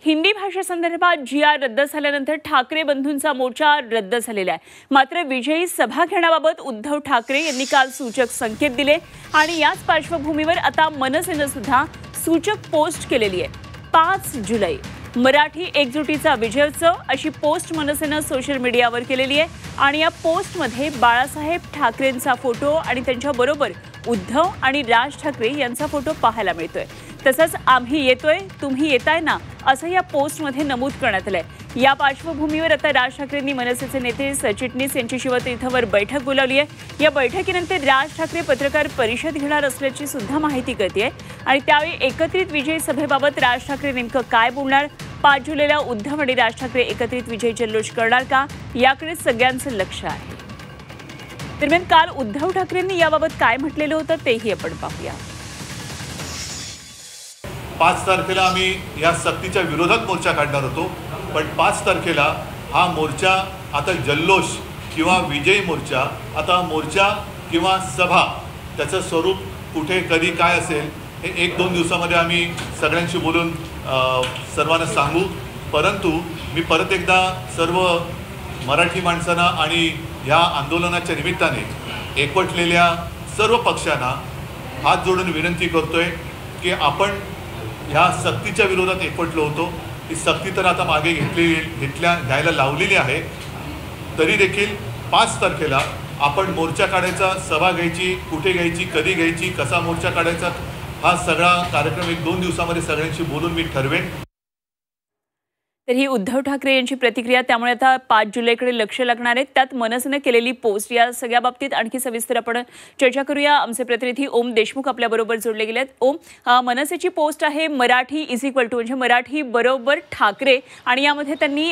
Hindi भाषेसंदर्भात G.R. रद्द झाल्यानंतर ठाकरे बंधूंचा मोर्चा रद्द झालेला आहे। मात्र विजयी सभा घेण्याबाबत उद्धव ठाकरे यांनी काल सूचक संकेत दिले आणि याच पार्श्वभूमीवर आता मनसेने सुद्धा सूचक पोस्ट केलेली आहे। 5 जुलै मराठी एकजुटीचा विजयोत्सव अशी पोस्ट मनसेने सोशल मीडियावर केलेली आहे आणि या पोस्टमध्ये बाळासाहेब ठाकरेंचा फोटो आणि त्यांच्याबरोबर उद्धव आणि राज ठाकरे यांचा फोटो पाहायला मिळतोय। तसंच आम्ही येतोय तुम्ही येताय ना असं या पोस्टमध्ये नमूद करण्यात आलंय। या पार्श्वभूमीवर आता राज ठाकरेंनी मनसेचे नेते सरचिटणीस यांची शिवतीर्थावर बैठक बोलावली आहे। या बैठकीनंतर राज ठाकरे पत्रकार परिषद घेणार असल्याची सुद्धा माहिती कळतेय आणि त्यावेळी एकत्रित विजय सभेबाबत राज ठाकरे नेमकं काय बोलणार, 5 जुलैला उद्धव आणि राज ठाकरे एकत्रित विजय जल्लोष करणार का याकडे सगळ्यांचं लक्ष आहे। दरम्यान काल उद्धव ठाकरेंनी याबाबत काय म्हटलेलं होतं तेही आपण पाहूया। 5 तारखेला आम्ही या सक्तीच्या विरोधात मोर्चा काढणार होतो, पण 5 तारखेला हा मोर्चा आता जल्लोष किंवा विजयी मोर्चा, आता मोर्चा किंवा सभा त्याचं स्वरूप कुठे कधी काय असेल हे 1-2 दिवसामध्ये आम्ही सगळ्यांशी बोलून सर्वांना सांगू। परंतु मी परत एकदा सर्व मराठी माणसांना आणि या आंदोलनाच्या निमित्ताने एकवटलेल्या सर्व पक्षांना हात जोडून विनंती करतोय की आपण ह्या सक्तीच्या विरोधात एकवटलो होतो। ही सक्ती तर आता मागे घ्यायला लावलेली आहे, तरी देखील 5 तारखेला आपण मोर्चा काढायचा, सभा घ्यायची, कुठे घ्यायची, कधी घ्यायची, कसा मोर्चा काढायचा हा सगळा कार्यक्रम 1-2 दिवसामध्ये सगळ्यांशी बोलून मी ठरवेन। तर ही उद्धव ठाकरे यांची प्रतिक्रिया, त्यामुळे आता 5 जुलैकडे लक्ष लागणार आहे। त्यात मनसेने केलेली पोस्ट या सगळ्या बाबतीत आणखी सविस्तर आपण चर्चा करूया। आमचे प्रतिनिधी ओम देशमुख आपल्याबरोबर जोडले गेले आहेत। ओम, मनसेची पोस्ट आहे मराठी = म्हणजे मराठी बरोबर ठाकरे आणि यामध्ये त्यांनी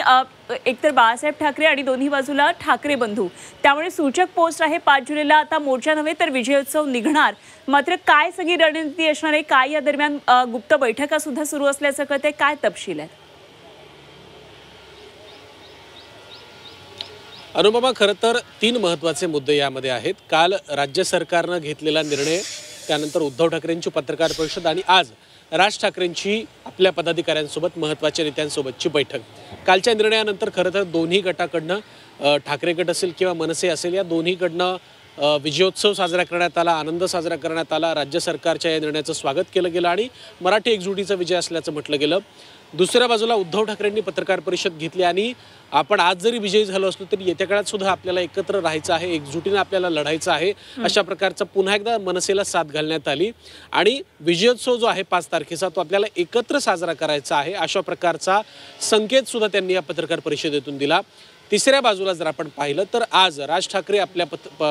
एकतर बाळासाहेब ठाकरे आणि दोन्ही बाजूला ठाकरे बंधू, त्यामुळे सूचक पोस्ट आहे। 5 जुलैला आता मोर्चा नव्हे तर विजयोत्सव निघणार। मात्र काय सगळी रणनीती असणार आहे, काय या दरम्यान गुप्त बैठका सुद्धा सुरू असल्याचं कळतंय, काय तपशील आहे? अनुपमा, खरं तर 3 महत्त्वाचे मुद्दे यामध्ये आहेत। काल राज्य सरकारनं घेतलेला निर्णय, त्यानंतर उद्धव ठाकरेंची पत्रकार परिषद आणि आज राज ठाकरेंची आपल्या पदाधिकाऱ्यांसोबत महत्त्वाच्या नेत्यांसोबतची बैठक। कालच्या निर्णयानंतर खरं तर दोन्ही गटाकडनं, ठाकरे गट असेल किंवा मनसे असेल, या दोन्हीकडनं विजयोत्सव साजरा करण्यात आला, आनंद साजरा करण्यात आला। राज्य सरकारच्या या निर्णयाचं स्वागत केलं गेलं आणि मराठी एकजुटीचा विजय असल्याचं म्हटलं गेलं। दुसऱ्या बाजूला उद्धव ठाकरेंनी पत्रकार परिषद घेतली आणि आपण आज जरी विजयी झालो असलो तरी येत्या काळात सुद्धा आपल्याला एकत्र राहायचं आहे, एकजुटीने आपल्याला लढायचं आहे, अशा प्रकारचा पुन्हा एकदा मनसेला साथ घालण्यात आली आणि विजयोत्सव जो आहे 5 तारखेचा तो आपल्याला एकत्र साजरा करायचा आहे, अशा प्रकारचा संकेत सुद्धा त्यांनी या पत्रकार परिषदेतून दिला। तिसऱ्या बाजूला जर आपण पाहिलं तर आज राज ठाकरे आपल्या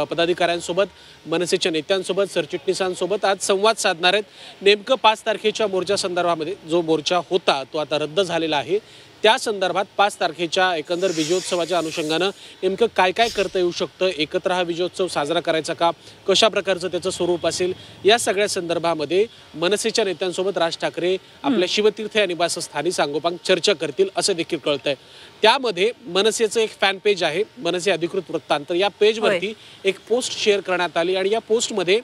पदाधिकाऱ्यांसोबत, मनसेच्या नेत्यांसोबत, सरचिटणीसांसोबत आज संवाद साधणार आहेत। नेमकं 5 तारखेच्या मोर्चा संदर्भामध्ये, जो मोर्चा होता तो आता रद्द झालेला आहे, त्या संदर्भात 5 तारखेच्या एकंदर विजयोत्सवाच्या अनुषंगानं नेमकं काय काय करता येऊ शकतं, एकत्र हा विजयोत्सव साजरा करायचा का, कशा प्रकारचं त्याचं स्वरूप असेल, या सगळ्या संदर्भामध्ये मनसेच्या नेत्यांसोबत राज ठाकरे आपल्या शिवतीर्थ या निवासस्थानी सांगोपांग चर्चा करतील असं देखील कळतंय। त्यामध्ये मनसेचं एक फॅन पेज आहे, मनसे अधिकृत वृत्तांत, या पेजवरती एक पोस्ट शेअर करण्यात आली आणि या पोस्टमध्ये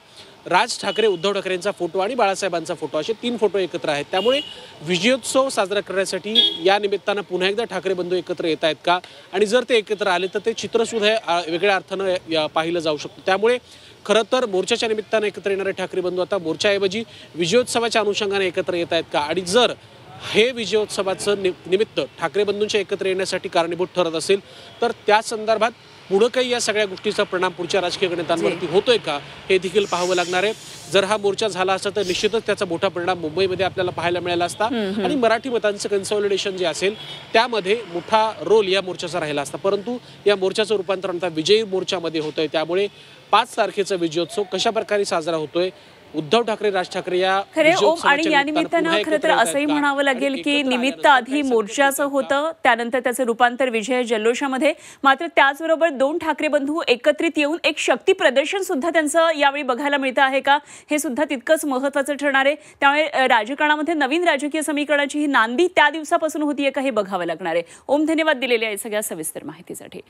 राज ठाकरे, उद्धव ठाकरेंचा फोटो आणि बाळासाहेबांचा फोटो असे 3 फोटो एकत्र आहेत। त्यामुळे विजयोत्सव साजरा करण्यासाठी या निमित्तानं पुन्हा एकदा ठाकरे बंधू एकत्र येत आहेत का, आणि जर ते एकत्र आले तर ते चित्रसुद्धा वेगळ्या अर्थानं पाहिलं जाऊ शकतं। त्यामुळे खरं तर मोर्चाच्या निमित्तानं एकत्र येणारे ठाकरे बंधू आता मोर्चाऐवजी विजयोत्सवाच्या अनुषंगाने एकत्र येत आहेत का, आणि जर हे विजयोत्सवाचं निमित्त ठाकरे बंधूंच्या एकत्र येण्यासाठी कारणीभूत ठरत असेल तर त्या संदर्भात पुढं काही या सगळ्या गोष्टीचा परिणाम पुढच्या राजकीय गणितांवरती होतोय का हे देखील पाहावं लागणार आहे। जर हा मोर्चा झाला असता तर निश्चितच त्याचा मोठा परिणाम मुंबईमध्ये आपल्याला पाहायला मिळाला असता आणि मराठी मतांचं कन्सॉलिडेशन जे असेल त्यामध्ये मोठा रोल या मोर्चाचा राहिला असता। परंतु या मोर्चाचं रूपांतरण आता विजयी मोर्चामध्ये होतंय। त्यामुळे 5 तारखेचा विजयोत्सव कशा प्रकारे साजरा होतोय, उद्धव ठाकरे, राज ठाकरे या खरे ओम, आणि या निमित्तानं खरं तर असंही म्हणावं लागेल की निमित्त आधी मोर्चाचं होतं, त्यानंतर त्याचं रूपांतर विजय जल्लोषामध्ये। मात्र त्याचबरोबर 2 ठाकरे बंधू एकत्रित येऊन एक शक्ती प्रदर्शन सुद्धा त्यांचं यावेळी बघायला मिळतं आहे का, हे सुद्धा तितकंच महत्त्वाचं ठरणार आहे। त्यामुळे राजकारणामध्ये नवीन राजकीय समीकरणाची ही नांदी त्या दिवसापासून होतीये का हे बघावं लागणार आहे। ओम, धन्यवाद दिलेल्या या सगळ्या सविस्तर माहितीसाठी।